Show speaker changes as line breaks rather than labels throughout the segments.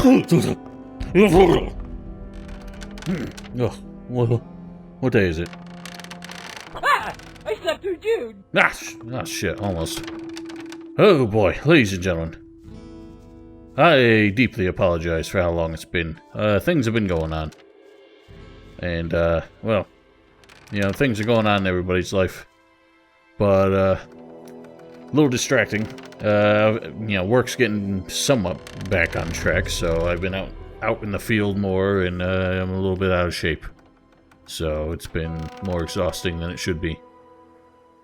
What day is it?
Ah! I slept through June!
Ah, shit, almost. Oh boy, ladies and gentlemen. I deeply apologize for how long it's been. Things have been going on. And, well, you know, things are going on in everybody's life. But, a little distracting. You know, work's getting somewhat back on track, so I've been out in the field more, and I'm a little bit out of shape. So it's been more exhausting than it should be.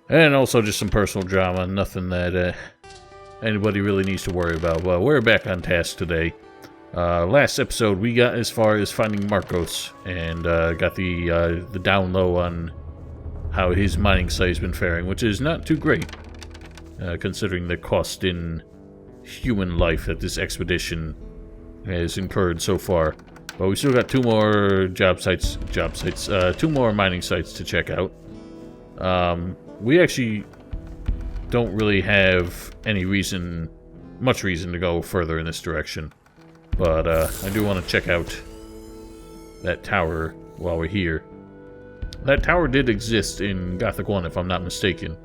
And also just some personal drama, nothing that anybody really needs to worry about. Well, we're back on task today. Last episode we got as far as finding Marcos, and got the down low on how his mining site has been faring, which is not too great, considering the cost in human life that this expedition has incurred so far. But we still got two more two more mining sites to check out. We actually don't really have much reason to go further in this direction. But I do want to check out that tower while we're here. That tower did exist in Gothic 1, if I'm not mistaken.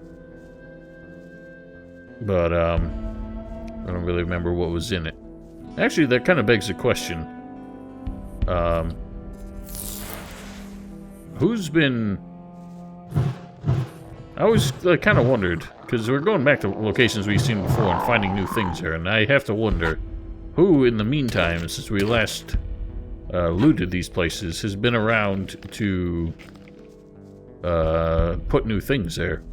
But I don't really remember what was in it. Actually, that kind of begs the question. Who's been... I always kind of wondered, because we're going back to locations we've seen before and finding new things here, and I have to wonder who, in the meantime, since we last looted these places, has been around to put new things there.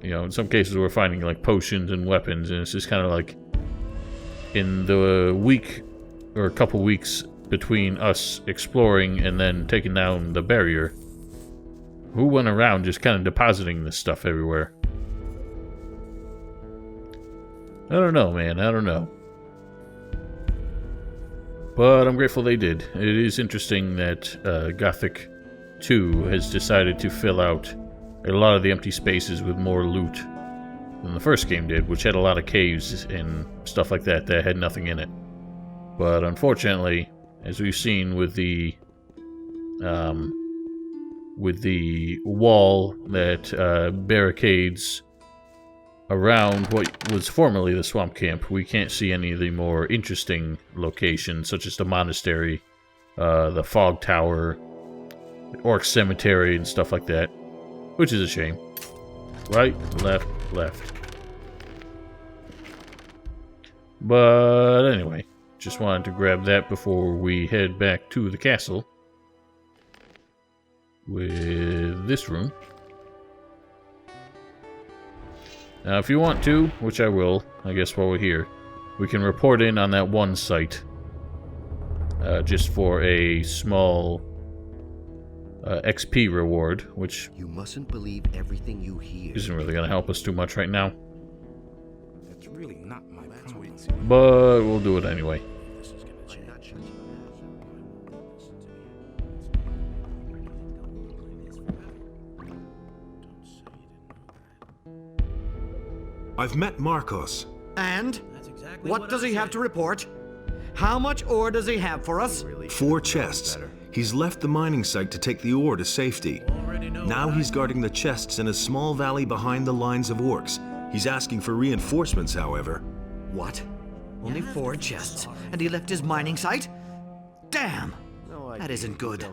You know, in some cases we're finding like potions and weapons, and it's just kind of like in the week or a couple weeks between us exploring and then taking down the barrier, who went around just kind of depositing this stuff everywhere? I don't know, man. I don't know. But I'm grateful they did. It is interesting that Gothic 2 has decided to fill out a lot of the empty spaces with more loot than the first game did, which had a lot of caves and stuff like that that had nothing in it. But unfortunately, as we've seen with the wall that barricades around what was formerly the swamp camp, we can't see any of the more interesting locations, such as the monastery, the fog tower, the orc cemetery, and stuff like that, which is a shame. Right, left, left. But anyway, just wanted to grab that before we head back to the castle with this room. Now, if you want to, which I will, I guess while we're here, we can report in on that one site, just for a small XP reward, which
you mustn't believe everything you hear.
Isn't really going to help us too much right now.
That's really not my problem.
But we'll do it anyway.
I've met Marcos.
And? What does he have to report? How much ore does he have for us?
4 chests. He's left the mining site to take the ore to safety. Now he's guarding the chests in a small valley behind the lines of orcs. He's asking for reinforcements, however.
What? Only 4 chests, and he left his mining site? Damn! That isn't good.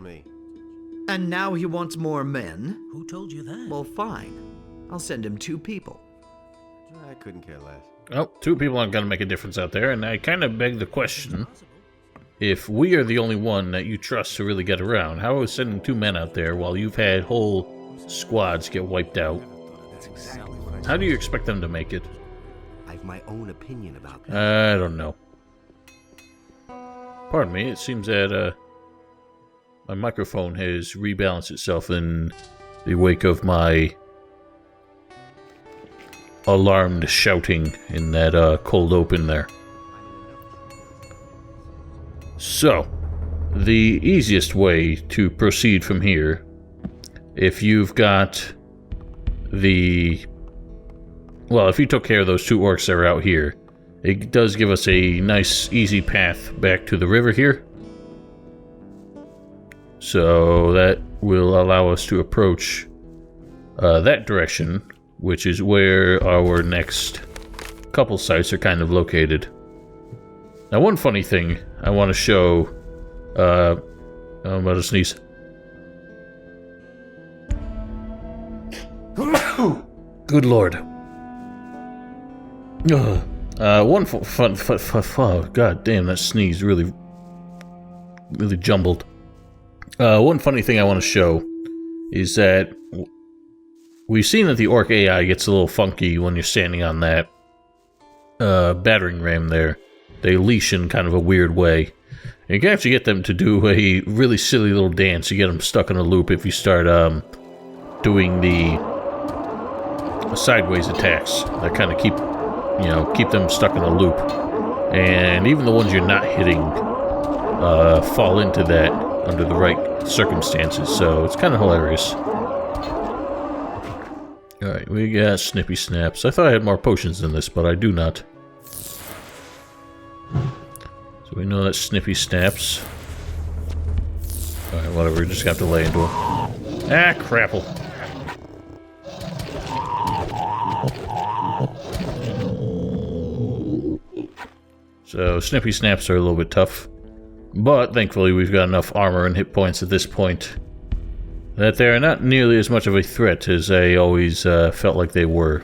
And now he wants more men?
Who told you that?
Well, fine. I'll send him 2 people.
I couldn't care less.
Well, 2 people aren't going to make a difference out there, and I kind of beg the question, if we are the only one that you trust to really get around, how is sending 2 men out there while you've had whole squads get wiped out?
That's exactly what I
How do you expect them to make it?
I have my own opinion about that.
I don't know. Pardon me, it seems that my microphone has rebalanced itself in the wake of my alarmed shouting in that cold open there. So, the easiest way to proceed from here, if you've got the... Well, if you took care of those 2 orcs that are out here, it does give us a nice, easy path back to the river here. So that will allow us to approach that direction, which is where our next couple sites are kind of located. Now, one funny thing I want to show... I'm about to sneeze. Good lord. One oh, god damn, that sneeze really jumbled. One funny thing I want to show is that we've seen that the orc AI gets a little funky when you're standing on that battering ram there. They leash in kind of a weird way. And you can actually get them to do a really silly little dance. You get them stuck in a loop if you start doing the sideways attacks that kind of keep them stuck in a loop. And even the ones you're not hitting fall into that under the right circumstances, so it's kind of hilarious. Alright, we got Snippy Snaps. I thought I had more potions than this, but I do not. So we know that's Snippy Snaps. Alright, whatever, we just have to lay into him. Ah, crapple. So, Snippy Snaps are a little bit tough. But, thankfully, we've got enough armor and hit points at this point that they are not nearly as much of a threat as I always felt like they were.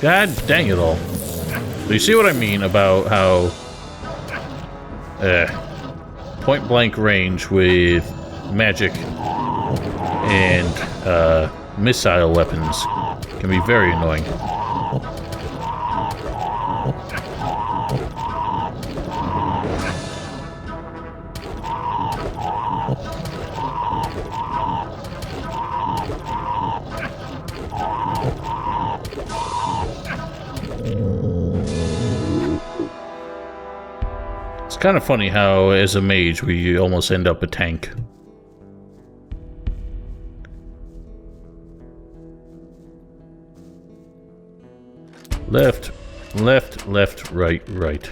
God dang it all. So you see what I mean about how point-blank range with magic and missile weapons can be very annoying. It's kind of funny how, as a mage, we almost end up a tank. Left, left, left, right, right.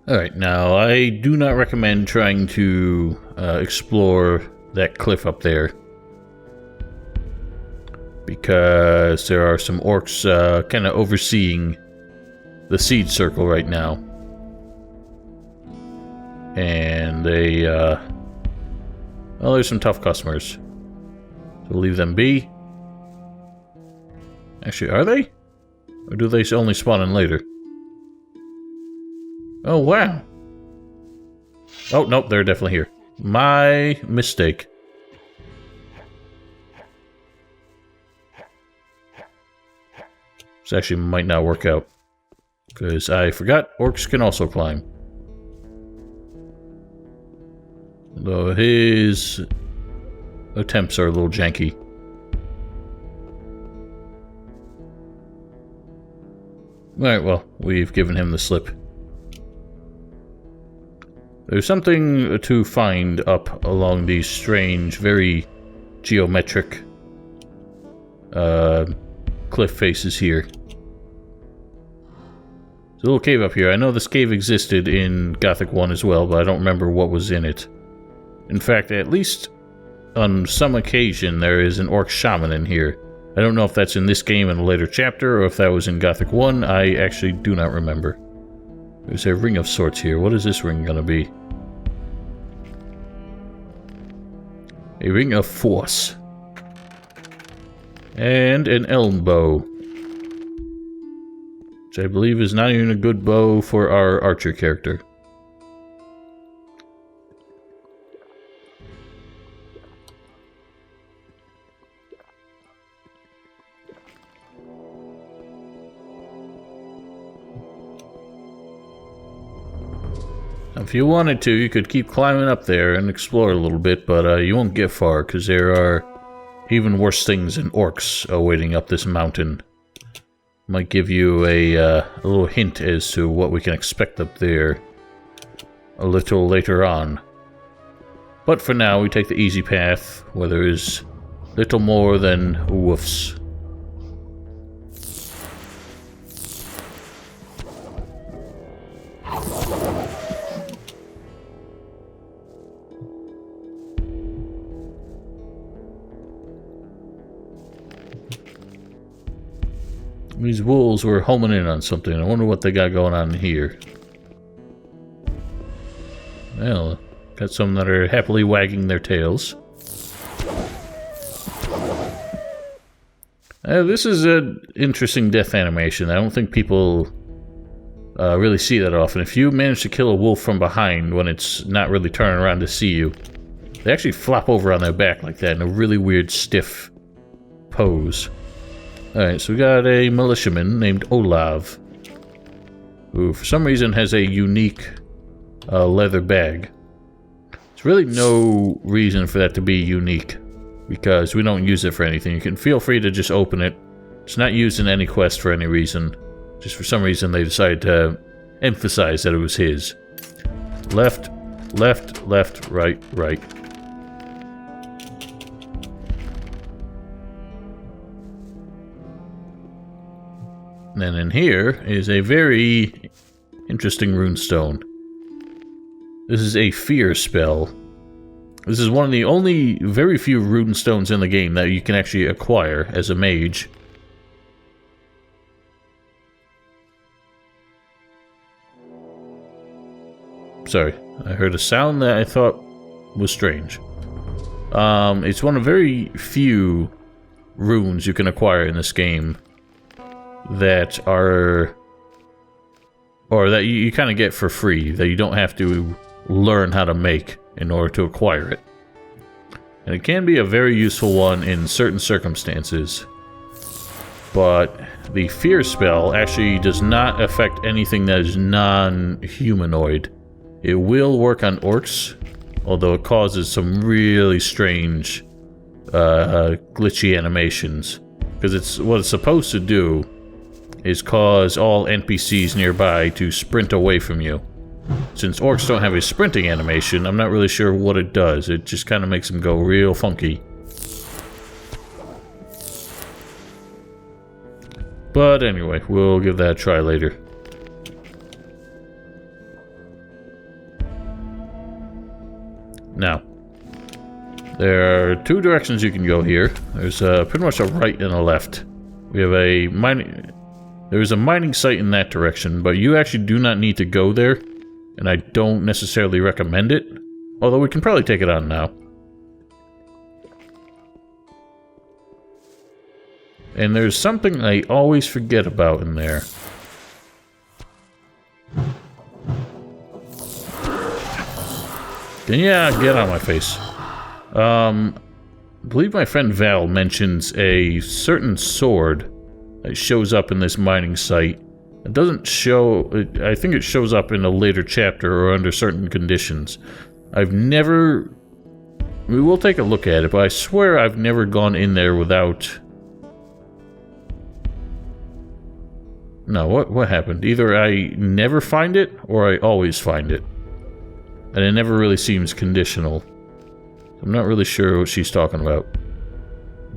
Alright, now I do not recommend trying to explore that cliff up there, because there are some orcs kind of overseeing the seed circle right now. And they, well, there's some tough customers. So we'll leave them be. Actually, are they? Or do they only spawn in later? Oh, wow. Oh, nope, they're definitely here. My mistake. This actually might not work out, because I forgot orcs can also climb. Though his attempts are a little janky. Alright, well, we've given him the slip. There's something to find up along these strange, very geometric cliff faces here. There's a little cave up here. I know this cave existed in Gothic 1 as well, but I don't remember what was in it. In fact, at least on some occasion, there is an orc shaman in here. I don't know if that's in this game in a later chapter, or if that was in Gothic 1. I actually do not remember. There's a ring of sorts here. What is this ring gonna be? A ring of force. And an elm bow. Which I believe is not even a good bow for our archer character. If you wanted to, you could keep climbing up there and explore a little bit, but you won't get far, because there are even worse things than orcs awaiting up this mountain. Might give you a little hint as to what we can expect up there a little later on. But for now, we take the easy path, where there is little more than woofs. These wolves were homing in on something. I wonder what they got going on here. Well, got some that are happily wagging their tails. This is an interesting death animation. I don't think people really see that often. If you manage to kill a wolf from behind when it's not really turning around to see you, they actually flop over on their back like that in a really weird, stiff pose. Alright, so we got a militiaman named Olav, who for some reason has a unique leather bag. There's really no reason for that to be unique, because we don't use it for anything. You can feel free to just open it. It's not used in any quest for any reason. Just for some reason they decided to emphasize that it was his. Left, left, left, right, right. And then in here is a very interesting runestone. This is a fear spell. This is one of the only very few runestones in the game that you can actually acquire as a mage. Sorry, I heard a sound that I thought was strange. It's one of very few runes you can acquire in this game that are, or that you kind of get for free, that you don't have to learn how to make in order to acquire it. And it can be a very useful one in certain circumstances. But the fear spell actually does not affect anything that is non-humanoid. It will work on orcs, although it causes some really strange glitchy animations. Because it's what it's supposed to do is cause all NPCs nearby to sprint away from you. Since orcs don't have a sprinting animation, I'm not really sure what it does. It just kind of makes them go real funky. But anyway, we'll give that a try later. Now, there are two directions you can go here. There's pretty much a right and a left. We have a mining... There's a mining site in that direction, but you actually do not need to go there, and I don't necessarily recommend it, although we can probably take it on now. And there's something I always forget about in there. Yeah, get out of my face. I believe my friend Val mentions a certain sword that shows up in this mining site. It doesn't show... I think it shows up in a later chapter or under certain conditions. I've never... We will take a look at it, but I swear I've never gone in there without... No, what happened? Either I never find it, or I always find it. And it never really seems conditional. I'm not really sure what she's talking about.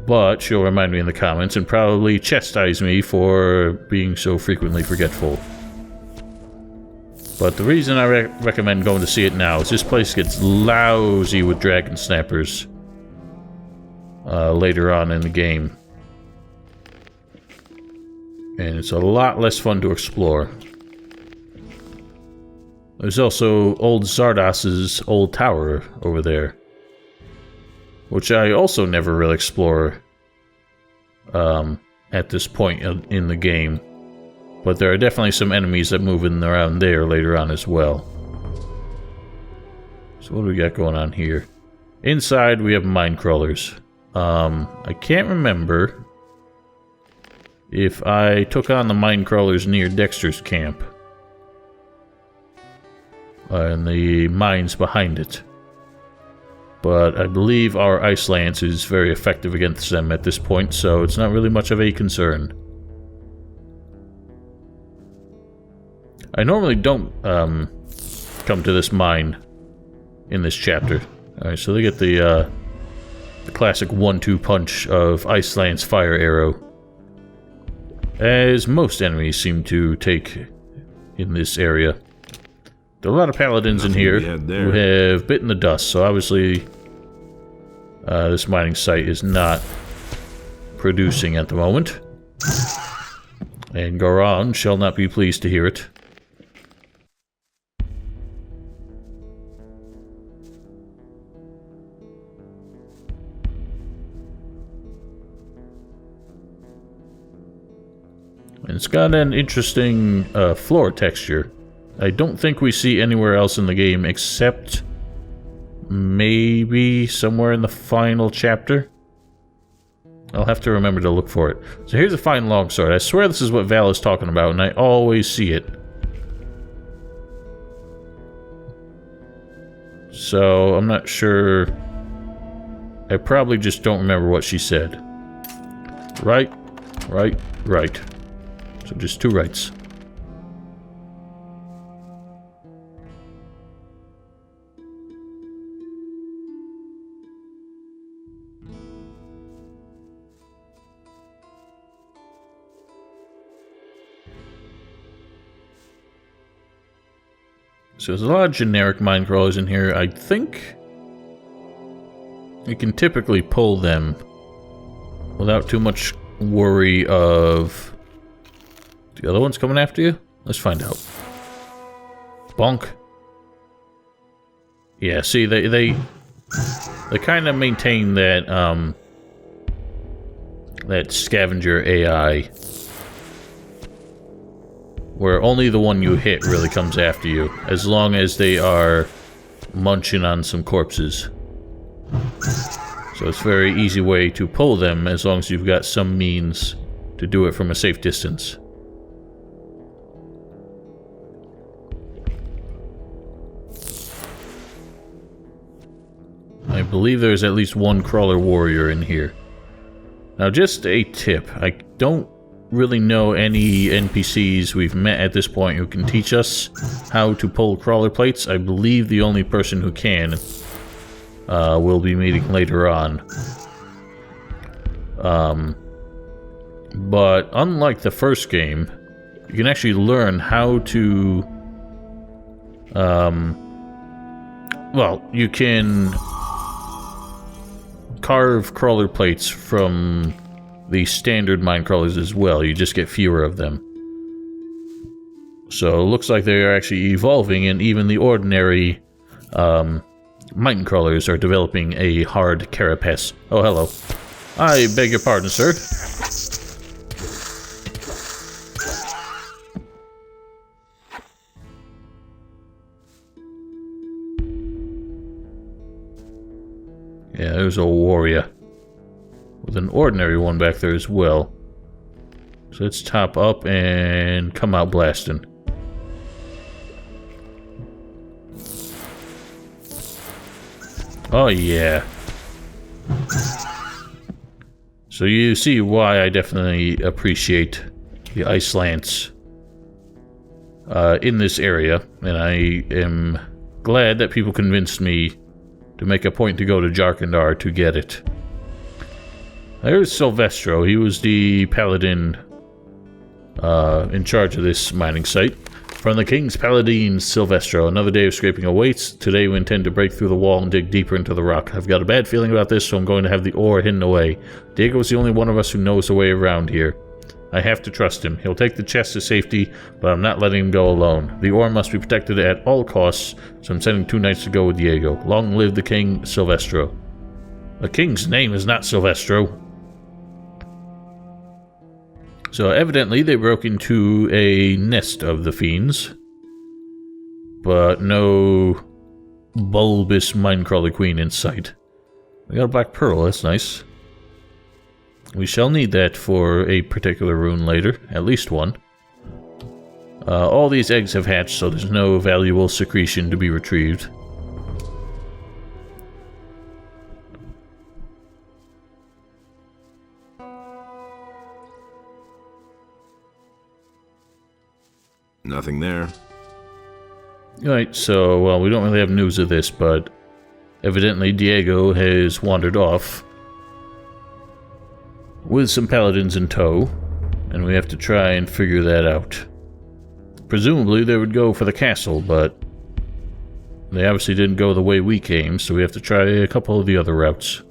But she'll remind me in the comments and probably chastise me for being so frequently forgetful. But the reason I recommend going to see it now is this place gets lousy with dragon snappers later on in the game. And it's a lot less fun to explore. There's also old Zardas's old tower over there, which I also never really explore at this point in the game. But there are definitely some enemies that move in around there later on as well. So what do we got going on here? Inside we have mine crawlers. I can't remember if I took on the mine crawlers near Dexter's camp. And the mines behind it. But I believe our Ice Lance is very effective against them at this point, so it's not really much of a concern. I normally don't come to this mine in this chapter. Alright, so they get the classic 1-2 punch of Ice Lance Fire Arrow, as most enemies seem to take in this area. There are a lot of paladins in here who have bitten the dust, so obviously this mining site is not producing at the moment. And Goran shall not be pleased to hear it. And it's got an interesting floor texture. I don't think we see anywhere else in the game except maybe somewhere in the final chapter. I'll have to remember to look for it. So here's a fine longsword. I swear this is what Val is talking about, and I always see it. So I'm not sure. I probably just don't remember what she said. Right, right, right. So just 2 rights. So there's a lot of generic mine crawlers in here. I think you can typically pull them without too much worry of the other ones coming after you. Let's find out. Bonk. Yeah, see, they kind of maintain that that scavenger AI, where only the one you hit really comes after you, as long as they are munching on some corpses. So it's a very easy way to pull them, as long as you've got some means to do it from a safe distance. I believe there's at least 1 crawler warrior in here. Now, just a tip. I don't really know any NPCs we've met at this point who can teach us how to pull crawler plates. I believe the only person who can we'll be meeting later on. But unlike the first game, you can actually learn how to well, you can carve crawler plates from the standard mine crawlers as well. You just get fewer of them. So it looks like they are actually evolving, and even the ordinary mine crawlers are developing a hard carapace. Oh, hello. I beg your pardon, sir. Yeah, there's a warrior with an ordinary one back there as well. So let's top up and come out blasting. Oh yeah. So you see why I definitely appreciate the Ice Lance in this area, and I am glad that people convinced me to make a point to go to Jarkandar to get it. There's Silvestro. He was the paladin in charge of this mining site. From the King's Paladins, Silvestro. Another day of scraping awaits. Today we intend to break through the wall and dig deeper into the rock. I've got a bad feeling about this, so I'm going to have the ore hidden away. Diego is the only one of us who knows the way around here. I have to trust him. He'll take the chest to safety, but I'm not letting him go alone. The ore must be protected at all costs, so I'm sending 2 knights to go with Diego. Long live the King, Silvestro. The King's name is not Silvestro. So evidently they broke into a nest of the fiends, but no bulbous minecrawler queen in sight. We got a black pearl, that's nice. We shall need that for a particular rune later, at least one. All these eggs have hatched, so there's no valuable secretion to be retrieved.
Nothing there.
Alright, so, well, we don't really have news of this, but evidently Diego has wandered off with some paladins in tow, and we have to try and figure that out. Presumably they would go for the castle, but they obviously didn't go the way we came, so we have to try a couple of the other routes.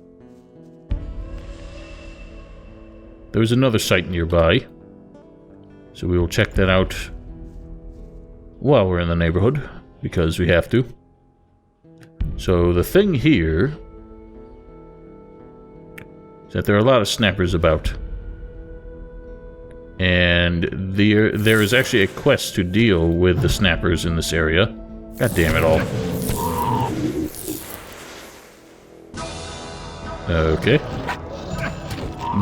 There's another site nearby, so we will check that out while we're in the neighborhood, because we have to. So the thing here is that there are a lot of snappers about. And there is actually a quest to deal with the snappers in this area. God damn it all. Okay.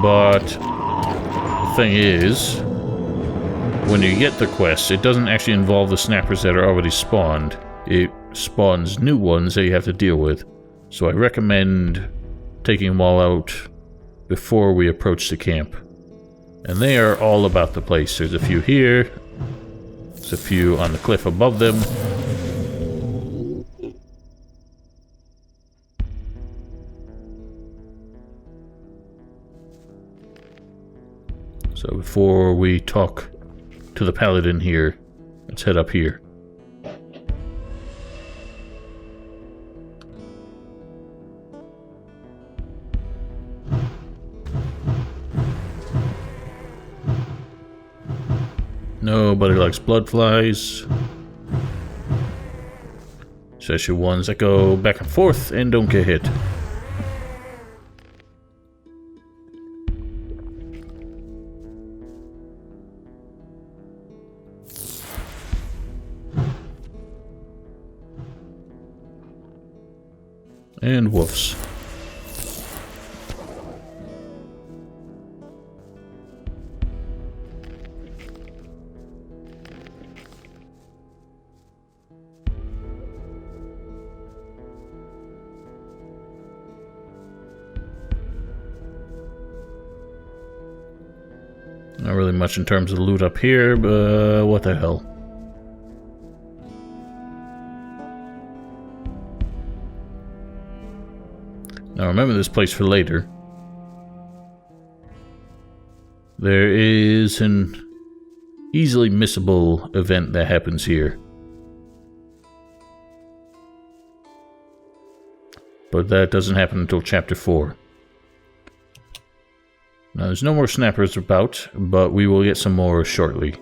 But the thing is, when you get the quest, it doesn't actually involve the snappers that are already spawned. It spawns new ones that you have to deal with. So I recommend taking them all out before we approach the camp. And they are all about the place. There's a few here. There's a few on the cliff above them. So before we talk to the paladin here, let's head up here. Nobody likes blood flies. Especially ones that go back and forth and don't get hit. And wolves. Not really much in terms of loot up here, but what the hell. Now remember this place for later. There is an easily missable event that happens here. But that doesn't happen until Chapter 4. Now there's no more snappers about, but we will get some more shortly.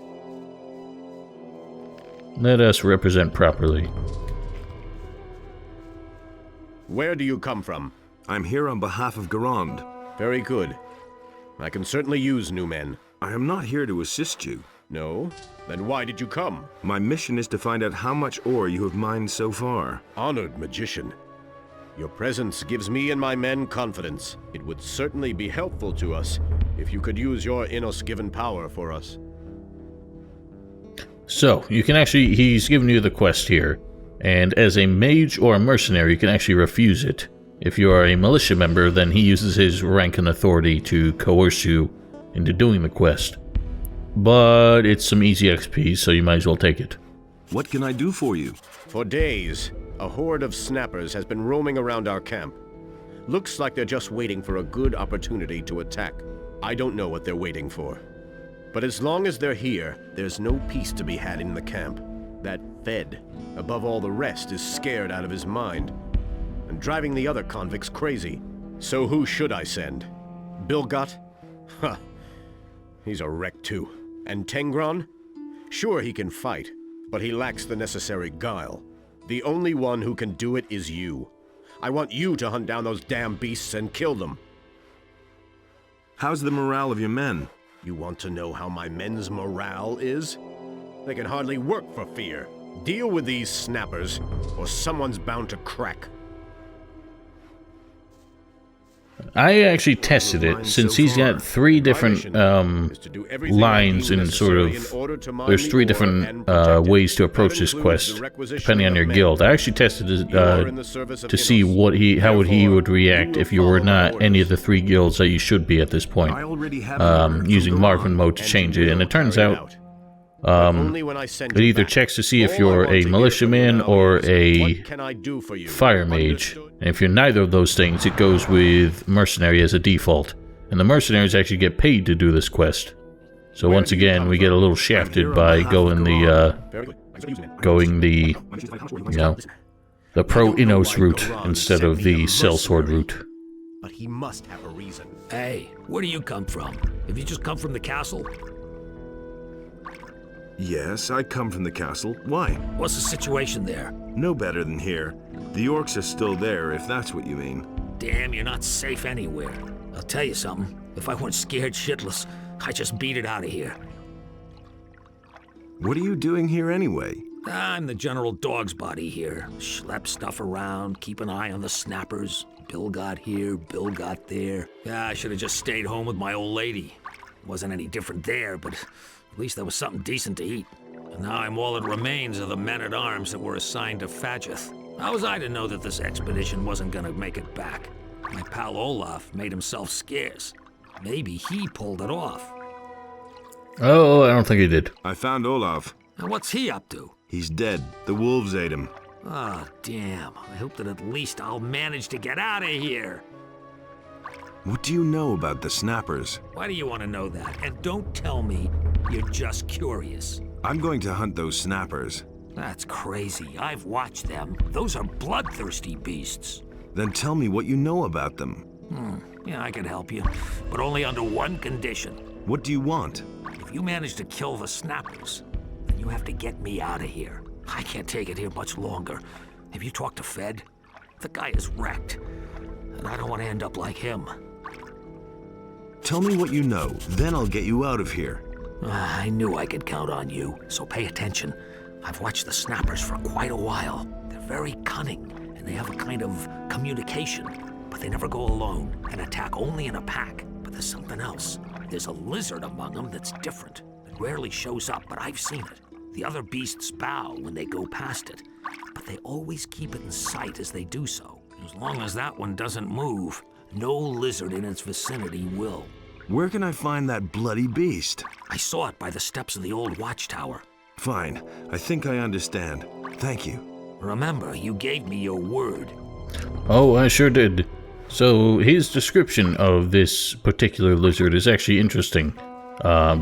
Let us represent properly.
Where do you come from?
I'm here on behalf of Garand.
Very good. I can certainly use new men.
I am not here to assist you.
No? Then why did you come?
My mission is to find out how much ore you have mined so far.
Honored magician. Your presence gives me and my men confidence. It would certainly be helpful to us if you could use your Innos-given power for us.
So, you can actually, he's given you the quest here, and as a mage or a mercenary, you can actually refuse it. If you are a militia member, then he uses his rank and authority to coerce you into doing the quest. But it's some easy XP, so you might as well take it.
What can I do for you?
For days, a horde of snappers has been roaming around our camp. Looks like they're just waiting for a good opportunity to attack. I don't know what they're waiting for. But as long as they're here, there's no peace to be had in the camp. That Fed, above all the rest, is scared out of his mind and driving the other convicts crazy. So who should I send? Bilgot? Huh. He's a wreck too. And Tengron? Sure, he can fight, but he lacks the necessary guile. The only one who can do it is you. I want you to hunt down those damn beasts and kill them.
How's the morale of your men?
You want to know how my men's morale is? They can hardly work for fear. Deal with these snappers, or someone's bound to crack.
I actually tested it, since he's got 3 different lines in sort of... There's 3 different ways to approach this quest, depending on your guild. I actually tested it to see how he would react if you were not any of the 3 guilds that you should be at this point. Using Marvin mode to change it, and it turns out
Only when I send
It
you
either
back.
checks to see if
All I
you're
want
a
to hear
militiaman
from you now
or
is,
a
what can I do for you?
fire mage.
Understood?
And if you're neither of those things, it goes with mercenary as a default. And the mercenaries actually get paid to do this quest. So
Where
once
do you
again,
come
we get a
from?
little
I'm here
shafted
on
by
behalf of
going the,
Very good. Thanks for using it.
the pro-Innos route instead of the sellsword route.
But he must have a reason.
Hey, where do you come from? Have you just come from the castle?
Yes, I come from the castle. Why?
What's the situation there?
No better than here. The orcs are still there, if that's what you mean.
Damn, you're not safe anywhere. I'll tell you something. If I weren't scared shitless, I'd just beat it out of here.
What are you doing here anyway?
I'm the general dog's body here. Schlep stuff around, keep an eye on the snappers. Bill got here, Bill got there. Yeah, I should have just stayed home with my old lady. Wasn't any different there, but at least there was something decent to eat. And now I'm all that remains of the men-at-arms that were assigned to Fadgeth. How was I to know that this expedition wasn't gonna make it back? My pal Olaf made himself scarce. Maybe he pulled it off.
Oh, I don't think he did.
I found Olaf.
And what's he up to?
He's dead. The wolves ate him.
Ah, damn. I hope that at least I'll manage to get out of here.
What do you know about the snappers?
Why do you want to know that? And don't tell me you're just curious.
I'm going to hunt those snappers.
That's crazy. I've watched them. Those are bloodthirsty beasts.
Then tell me what you know about them.
Yeah, I can help you, but only under one condition.
What do you want?
If you manage to kill the snappers, then you have to get me out of here. I can't take it here much longer. Have you talked to Fed? The guy is wrecked, and I don't want to end up like him.
Tell me what you know, then I'll get you out of here.
I knew I could count on you, so pay attention. I've watched the snappers for quite a while. They're very cunning, and they have a kind of communication, but they never go alone and attack only in a pack. But there's something else. There's a lizard among them that's different. It rarely shows up, but I've seen it. The other beasts bow when they go past it, but they always keep it in sight as they do so. As long as that one doesn't move, no lizard in its vicinity will.
Where can I find that bloody beast?
I saw it by the steps of the old watchtower.
Fine. I think I understand. Thank you.
Remember, you gave me your word.
Oh, I sure did. So his description of this particular lizard is actually interesting,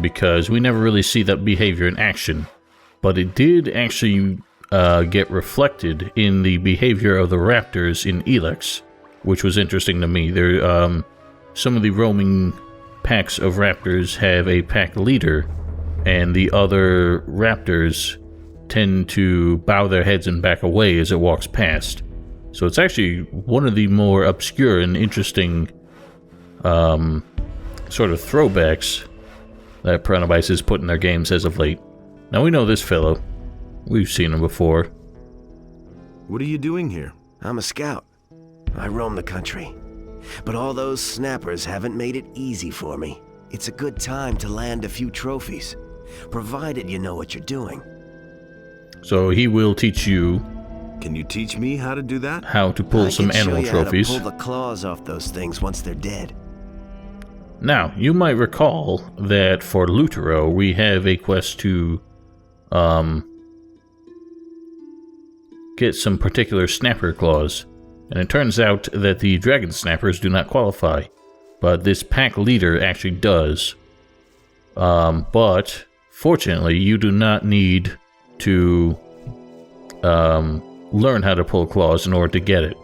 because we never really see that behavior in action. But it did actually get reflected in the behavior of the raptors in Elex, which was interesting to me. Some of the roaming packs of raptors have a pack leader, and the other raptors tend to bow their heads and back away as it walks past. So it's actually one of the more obscure and interesting sort of throwbacks that Pranabis has put in their games as of late. Now we know this fellow. We've seen him before.
What are you doing here?
I'm a scout. I roam the country. But all those snappers haven't made it easy for me. It's a good time to land a few trophies, provided you know what you're doing.
So he will teach you
Can you teach me how to do that?
how to pull some animal trophies.
I can show you how to pull the claws off those things once they're dead.
Now, you might recall that for Lutero, we have a quest to get some particular snapper claws. And it turns out that the dragon snappers do not qualify. But this pack leader actually does. But, fortunately, you do not need to learn how to pull claws in order to get it.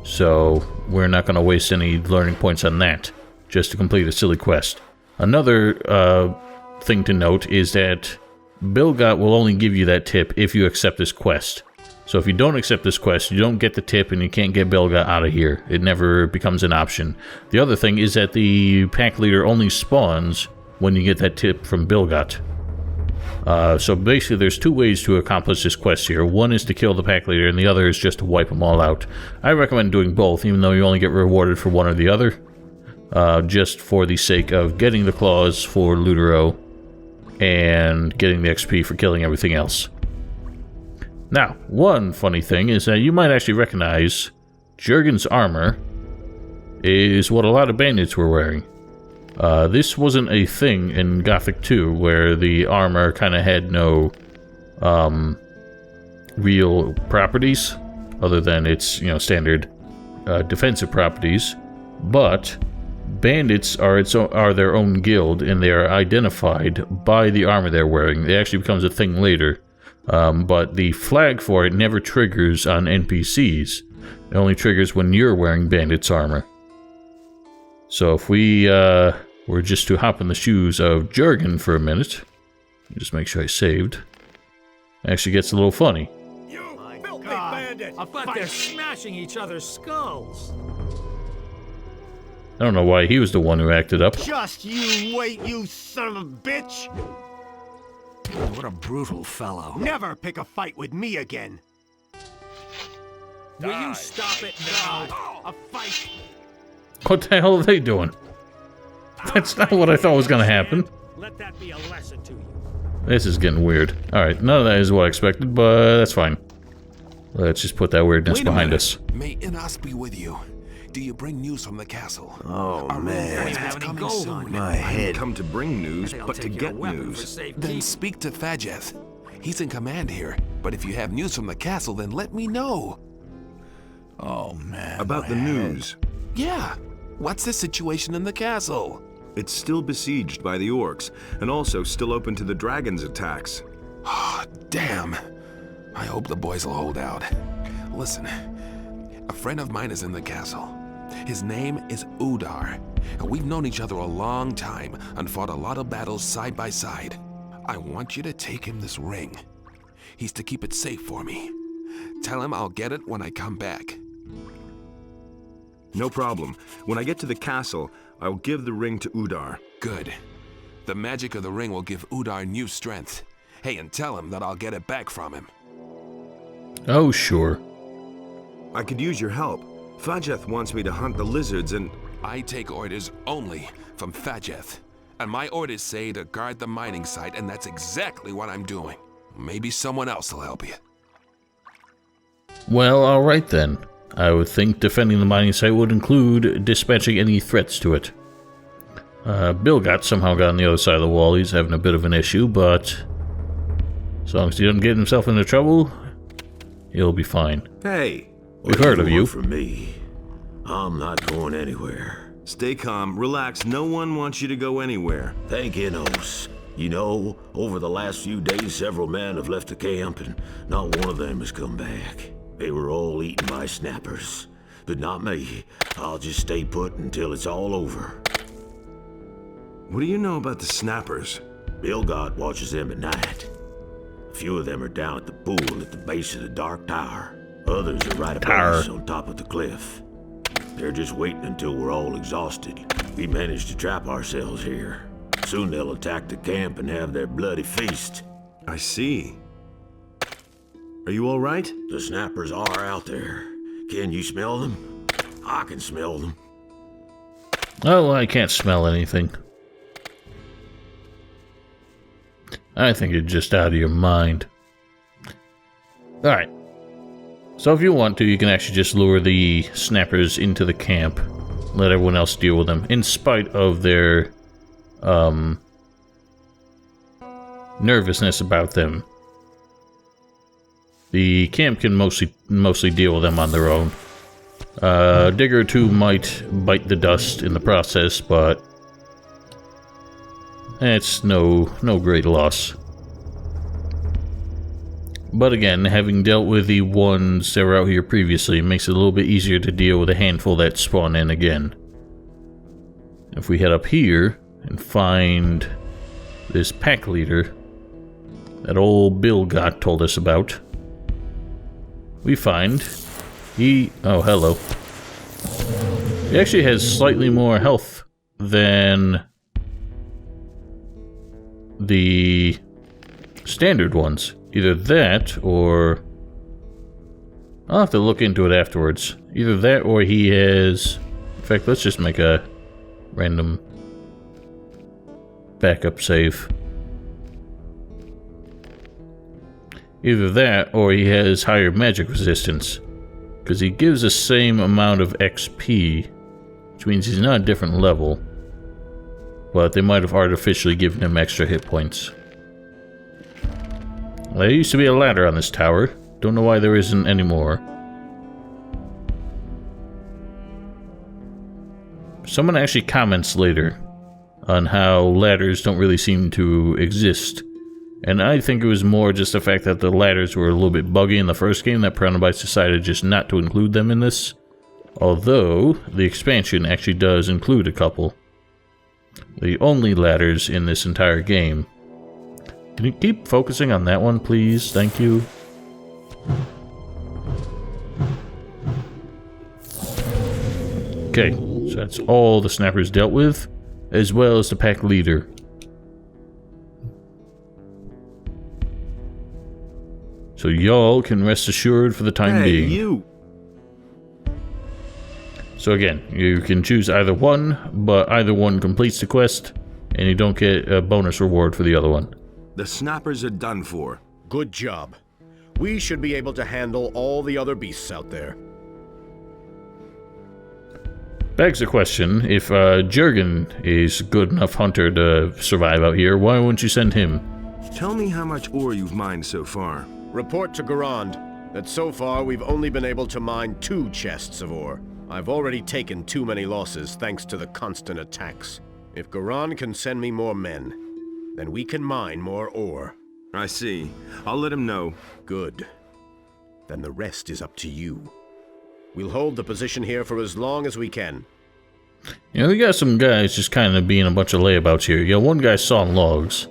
So, we're not going to waste any learning points on that, just to complete a silly quest. Another thing to note is that Bilgot will only give you that tip if you accept this quest. So if you don't accept this quest, you don't get the tip and you can't get Bilgot out of here. It never becomes an option. The other thing is that the pack leader only spawns when you get that tip from Bilgot. So basically there's two ways to accomplish this quest here. One is to kill the pack leader and the other is just to wipe them all out. I recommend doing both, even though you only get rewarded for one or the other. Just for the sake of getting the claws for Lutero and getting the XP for killing everything else. Now, one funny thing is that you might actually recognize Jurgen's armor is what a lot of bandits were wearing. This wasn't a thing in Gothic 2, where the armor kind of had no real properties, other than its, standard defensive properties. But bandits are their own guild, and they are identified by the armor they're wearing. It actually becomes a thing later. But the flag for it never triggers on NPCs. It only triggers when you're wearing bandit's armor. So if we were just to hop in the shoes of Jurgen for a minute, just make sure I saved, it actually gets a little funny.
You filthy bandit!
I thought they're smashing each other's skulls.
I don't know why he was the one who acted up.
Just you wait, you son of a bitch!
What a brutal fellow.
Never pick a fight with me again.
Will you stop it now?
A fight.
What the hell are they doing? That's not what I thought was going to happen.
Let that be a lesson to you.
This is getting weird. Alright, none of that is what I expected, but that's fine. Let's just put that weirdness behind us.
May Menace be with you. Do you bring news from the castle?
Oh, man.
Have any
coming
gold
soon.
on
My
you.
I
head.
didn't come to bring news,
I'll
but to
take your
get
weapon for
news.
safekeeping.
Then speak to Fajeth. He's in command here. But if you have news from the castle, then let me know.
Oh, man.
About the news.
Yeah. What's the situation in the castle?
It's still besieged by the orcs, and also still open to the dragon's attacks.
Oh, damn. I hope the boys will hold out. Listen, a friend of mine is in the castle. His name is Udar, and we've known each other a long time and fought a lot of battles side by side. I want you to take him this ring. He's to keep it safe for me. Tell him I'll get it when I come back.
No problem. When I get to the castle, I'll give the ring to Udar.
Good. The magic of the ring will give Udar new strength. Hey, and tell him that I'll get it back from him.
Oh, sure.
I could use your help. Fajeth wants me to hunt the lizards and...
I take orders only from Fajeth. And my orders say to guard the mining site, and that's exactly what I'm doing. Maybe someone else will help you.
Well, alright then. I would think defending the mining site would include dispatching any threats to it. Bilgot somehow got on the other side of the wall. He's having a bit of an issue, but as long as he doesn't get himself into trouble, he'll be fine.
Hey!
We've heard of you.
For me, I'm not going anywhere.
Stay calm, relax. No one wants you to go anywhere.
Thank Enos. You know, over the last few days, several men have left the camp, and not one of them has come back. They were all eaten by snappers. But not me. I'll just stay put until it's all over.
What do you know about the snappers?
Bilgot watches them at night. A few of them are down at the pool at the base of the Dark Tower. Others are right above us on top of the cliff. They're just waiting until we're all exhausted. We managed to trap ourselves here. Soon they'll attack the camp and have their bloody feast.
I see. Are you all right?
The snappers are out there. Can you smell them? I can smell them.
Oh, I can't smell anything. I think you're just out of your mind. Alright. So if you want to, you can actually just lure the snappers into the camp. Let everyone else deal with them, in spite of their nervousness about them. The camp can mostly deal with them on their own. A digger or two might bite the dust in the process, but it's no great loss. But again, having dealt with the ones that were out here previously makes it a little bit easier to deal with a handful that spawn in again. If we head up here and find this pack leader that old Bilgot told us about, we find oh, hello. He actually has slightly more health than the standard ones. Either that, or I'll have to look into it afterwards. Either that, or he has... In fact, let's just make a random backup save. Either that, or he has higher magic resistance. Because he gives the same amount of XP, which means he's not a different level. but they might have artificially given him extra hit points. There used to be a ladder on this tower. Don't know why there isn't anymore. Someone actually comments later on how ladders don't really seem to exist. And I think it was more just the fact that the ladders were a little bit buggy in the first game that Paladins decided just not to include them in this. Although, the expansion actually does include a couple. The only ladders in this entire game. Can you keep focusing on that one, please? Thank you. Okay, so that's all the snappers dealt with, as well as the pack leader. So y'all can rest assured for the time being.
You.
So again, you can choose either one, but either one completes the quest, and you don't get a bonus reward for the other one.
The snappers are done for.
Good job. We should be able to handle all the other beasts out there.
Begs the question, if Jurgen is a good enough hunter to survive out here, why wouldn't you send him?
Tell me how much ore you've mined so far.
Report to Garand that so far we've only been able to mine 2 chests of ore. I've already taken too many losses thanks to the constant attacks. If Garand can send me more men, then we can mine more ore.
I see. I'll let him know.
Good. Then the rest is up to you. We'll hold the position here for as long as we can.
You know, we got some guys just kind of being a bunch of layabouts here. You know, one guy sawing logs.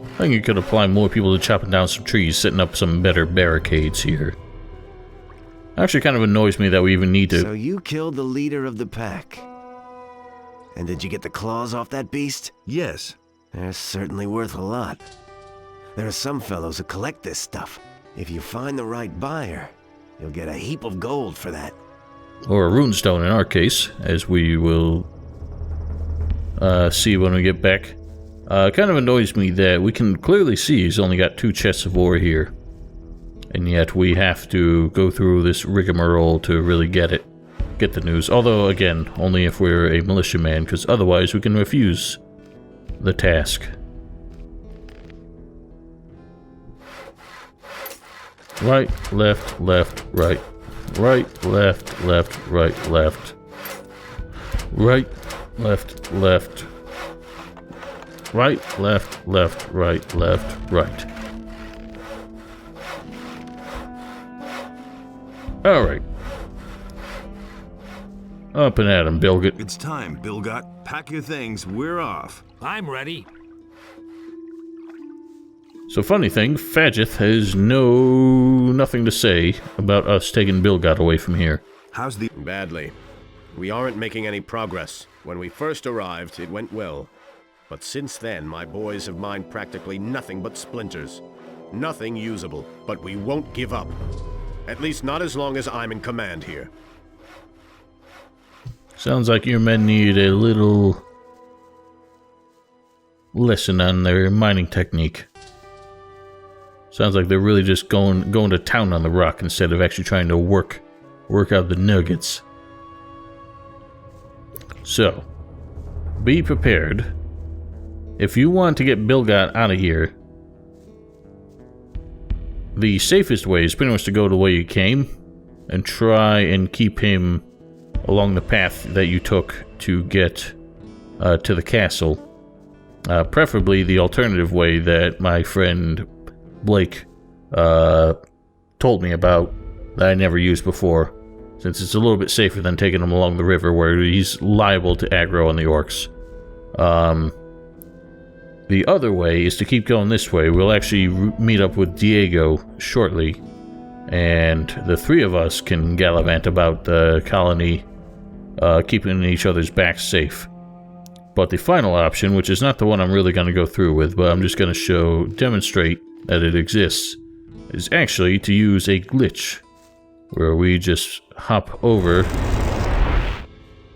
I think you could apply more people to chopping down some trees, setting up some better barricades here. Actually kind of annoys me that we even need to...
So you killed the leader of the pack. And did you get the claws off that beast?
Yes.
They're certainly worth a lot. There are some fellows who collect this stuff. If you find the right buyer, you'll get a heap of gold for that.
Or a runestone in our case, as we will see when we get back. Kind of annoys me that we can clearly see he's only got 2 chests of ore here. And yet we have to go through this rigmarole to really get the news. Although, again, only if we're a militiaman, because otherwise we can refuse the task. Right, left, left, right. Right, left, left, right, left. Right, left, left. Right, left, left, right, left, right. Alright. Up and at him, Bilgot.
It's time, Bilgot. Pack your things. We're off.
I'm ready.
So funny thing, Fagith has nothing to say about us taking Bilgot away from here.
How's the...
Badly. We aren't making any progress. When we first arrived, it went well. But since then, my boys have mined practically nothing but splinters. Nothing usable. But we won't give up. At least not as long as I'm in command here.
Sounds like your men need a little lesson on their mining technique. Sounds like they're really just going to town on the rock instead of actually trying to work out the nuggets. So, be prepared. If you want to get Bilgot out of here, the safest way is pretty much to go the way you came and try and keep him along the path that you took to get to the castle. Preferably the alternative way that my friend Blake told me about that I never used before, since it's a little bit safer than taking him along the river where he's liable to aggro on the orcs. The other way is to keep going this way. We'll actually meet up with Diego shortly, and the 3 of us can gallivant about the colony, keeping each other's backs safe. But the final option, which is not the one I'm really going to go through with, but I'm just going to demonstrate that it exists, is actually to use a glitch, where we just hop over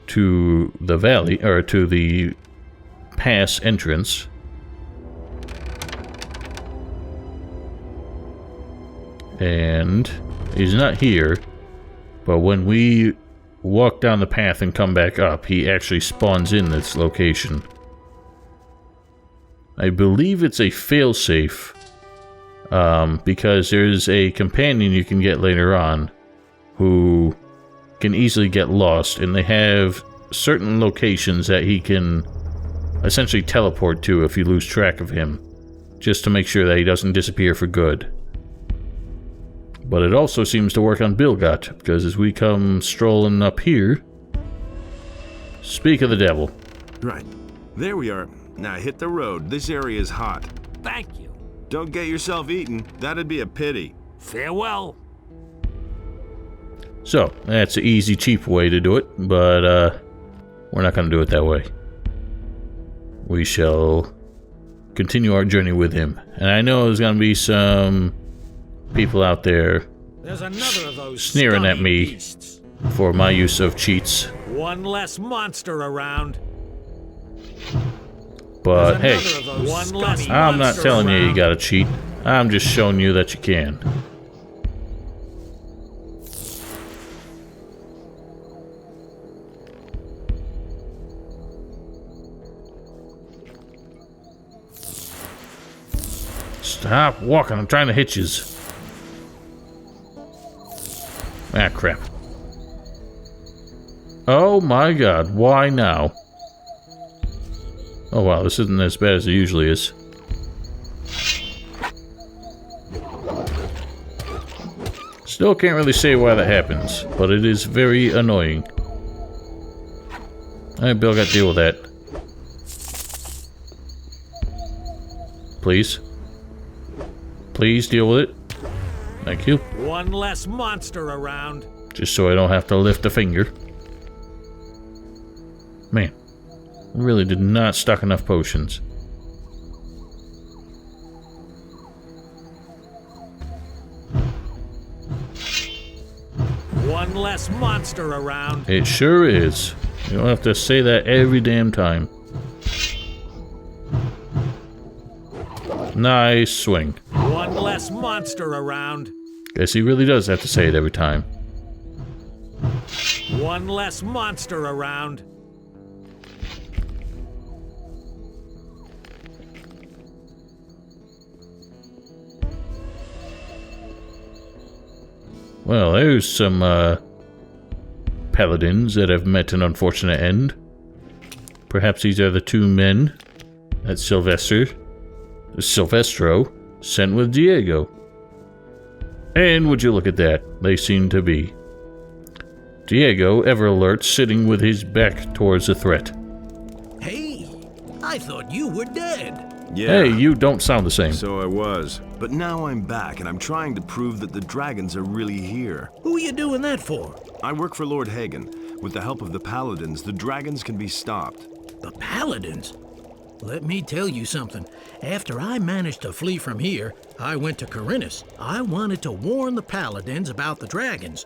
to the valley, or to the pass entrance, and he's not here, but when we walk down the path and come back up, he actually spawns in this location. I believe it's a failsafe, because there's a companion you can get later on who can easily get lost, and they have certain locations that he can essentially teleport to if you lose track of him, just to make sure that he doesn't disappear for good. But it also seems to work on Bilgot, because as we come strolling up here... Speak of the devil.
Right. There we are. Now hit the road. This area is hot.
Thank you.
Don't get yourself eaten. That'd be a pity.
Farewell.
So, that's an easy, cheap way to do it, but we're not going to do it that way. We shall continue our journey with him. And I know there's going to be some people out there
There's another of those
sneering at me
beasts.
for my use of cheats.
One less monster around.
But hey,
One less
I'm not telling you gotta cheat. I'm just showing you that you can. Stop walking, I'm trying to hit yous. Ah, crap. Oh my god, why now? Oh wow, this isn't as bad as it usually is. Still can't really say why that happens, but it is very annoying. Alright, Bill, gotta deal with that. Please. Please deal with it. Thank you.
One less monster around.
Just so I don't have to lift a finger. Man, I really did not stock enough potions.
One less monster around.
It sure is. You don't have to say that every damn time. Nice swing.
One less monster around.
Guess he really does have to say it every time.
One less monster around.
Well, there's some, Paladins that have met an unfortunate end. Perhaps these are the two men that Silvestro sent with Diego. And would you look at that, they seem to be. Diego, ever alert, sitting with his back towards the threat.
Hey, I thought you were dead.
Yeah.
Hey, you don't sound the same.
So I was. But now I'm back, and I'm trying to prove that the dragons are really here.
Who are you doing that for?
I work for Lord Hagen. With the help of the Paladins, the dragons can be stopped.
The Paladins? Let me tell you something. After I managed to flee from here, I went to Corinus. I wanted to warn the Paladins about the dragons.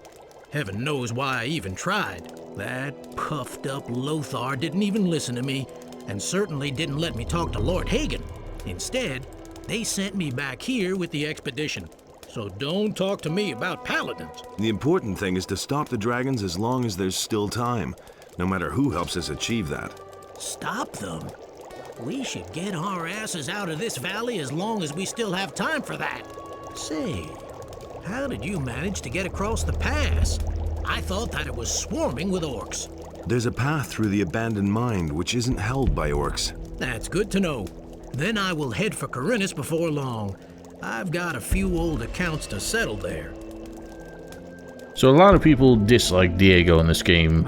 Heaven knows why I even tried. That puffed up Lothar didn't even listen to me, and certainly didn't let me talk to Lord Hagen. Instead, they sent me back here with the expedition. So don't talk to me about Paladins.
The important thing is to stop the dragons as long as there's still time, no matter who helps us achieve that.
Stop them? We should get our asses out of this valley as long as we still have time for that. Say, how did you manage to get across the pass? I thought that it was swarming with orcs.
There's a path through the abandoned mine which isn't held by orcs.
That's good to know. Then I will head for Corinus before long. I've got a few old accounts to settle there.
So a lot of people dislike Diego in this game,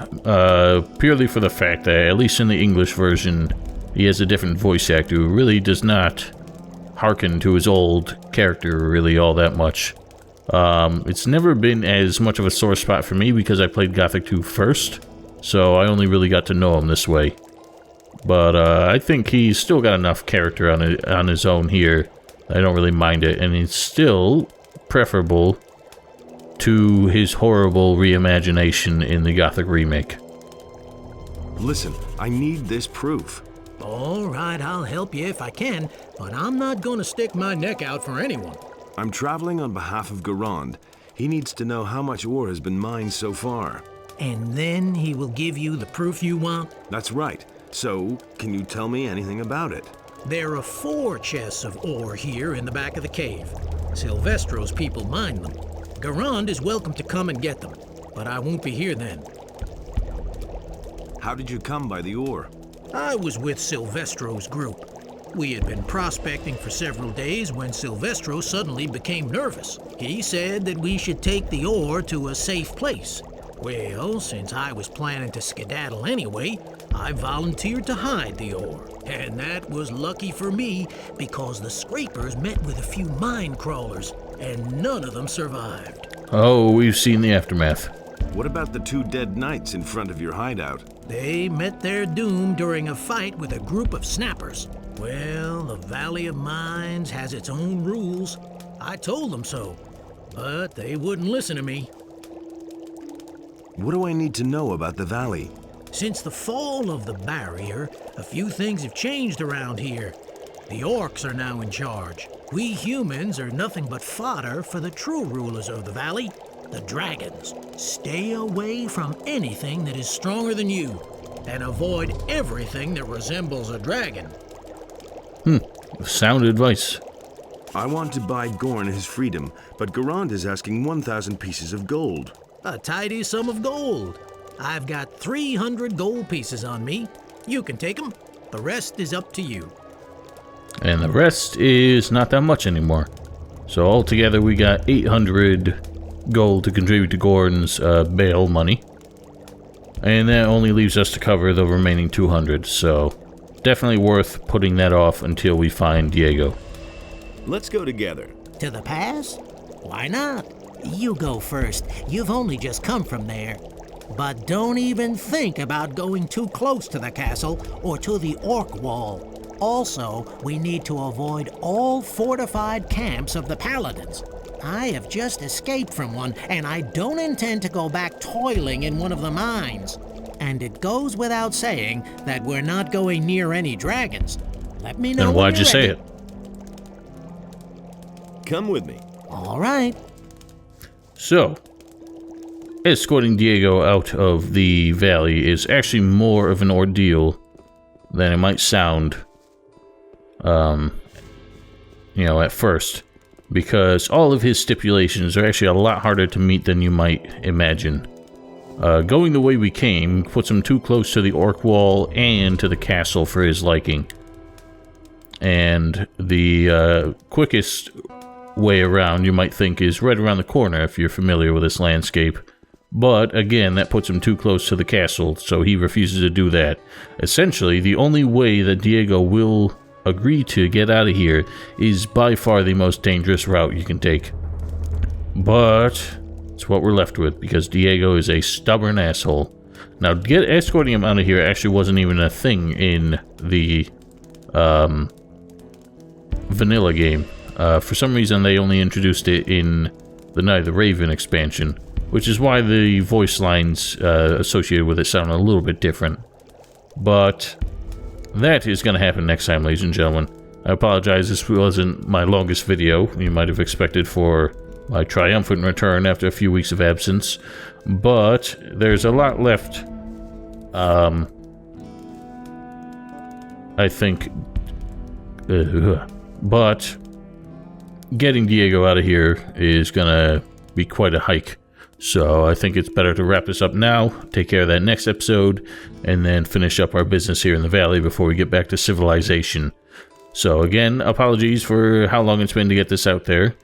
purely for the fact that, at least in the English version, he has a different voice actor who really does not hearken to his old character really all that much. It's never been as much of a sore spot for me because I played Gothic II first, so I only really got to know him this way. But I think he's still got enough character on his own here. I don't really mind it, and it's still preferable to his horrible reimagination in the Gothic remake.
Listen, I need this proof.
All right, I'll help you if I can, but I'm not going to stick my neck out for anyone.
I'm traveling on behalf of Garand. He needs to know how much ore has been mined so far.
And then he will give you the proof you want?
That's right. So, can you tell me anything about it?
There are 4 chests of ore here in the back of the cave. Silvestro's people mine them. Garand is welcome to come and get them, but I won't be here then.
How did you come by the ore?
I was with Silvestro's group. We had been prospecting for several days when Silvestro suddenly became nervous. He said that we should take the ore to a safe place. Well, since I was planning to skedaddle anyway, I volunteered to hide the ore. And that was lucky for me, because the scrapers met with a few mine crawlers, and none of them survived.
Oh, we've seen the aftermath.
What about the 2 dead knights in front of your hideout?
They met their doom during a fight with a group of snappers. Well, the Valley of Mines has its own rules. I told them so, but they wouldn't listen to me.
What do I need to know about the valley?
Since the fall of the barrier, a few things have changed around here. The orcs are now in charge. We humans are nothing but fodder for the true rulers of the valley, the dragons. Stay away from anything that is stronger than you, and avoid everything that resembles a dragon.
Sound advice.
I want to buy Gorn his freedom, but Garand is asking 1,000 pieces of gold.
A tidy sum of gold. I've got 300 gold pieces on me. You can take them. The rest is up to you.
And the rest is not that much anymore. So altogether we got 800 gold to contribute to Gordon's bail money. And that only leaves us to cover the remaining 200, so definitely worth putting that off until we find Diego.
Let's go together.
To the pass? Why not? You go first. You've only just come from there. But don't even think about going too close to the castle or to the orc wall. Also, we need to avoid all fortified camps of the Paladins. I have just escaped from one, and I don't intend to go back toiling in one of the mines. And it goes without saying that we're not going near any dragons. Let me know.
Then why'd you say it?
Come with me.
All right.
So, escorting Diego out of the valley is actually more of an ordeal than it might sound, at first, because all of his stipulations are actually a lot harder to meet than you might imagine. Going the way we came puts him too close to the orc wall and to the castle for his liking. And the quickest way around, you might think, is right around the corner if you're familiar with this landscape. But again, that puts him too close to the castle, so he refuses to do that. Essentially, the only way that Diego will agree to get out of here is by far the most dangerous route you can take. But it's what we're left with, because Diego is a stubborn asshole. Now, escorting him out of here actually wasn't even a thing in the vanilla game. For some reason, they only introduced it in the Night of the Raven expansion, which is why the voice lines associated with it sound a little bit different. But that is going to happen next time, ladies and gentlemen. I apologize, this wasn't my longest video. You might have expected for my triumphant return after a few weeks of absence. But there's a lot left, I think. But getting Diego out of here is going to be quite a hike. So I think it's better to wrap this up now, take care of that next episode, and then finish up our business here in the valley before we get back to civilization. So again, apologies for how long it's been to get this out there,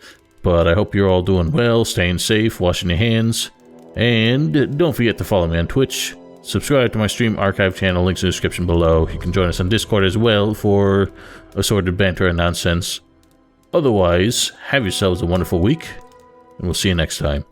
but I hope you're all doing well, staying safe, washing your hands, and don't forget to follow me on Twitch, subscribe to my stream archive channel, links in the description below. You can join us on Discord as well for assorted banter and nonsense. Otherwise, have yourselves a wonderful week, and we'll see you next time.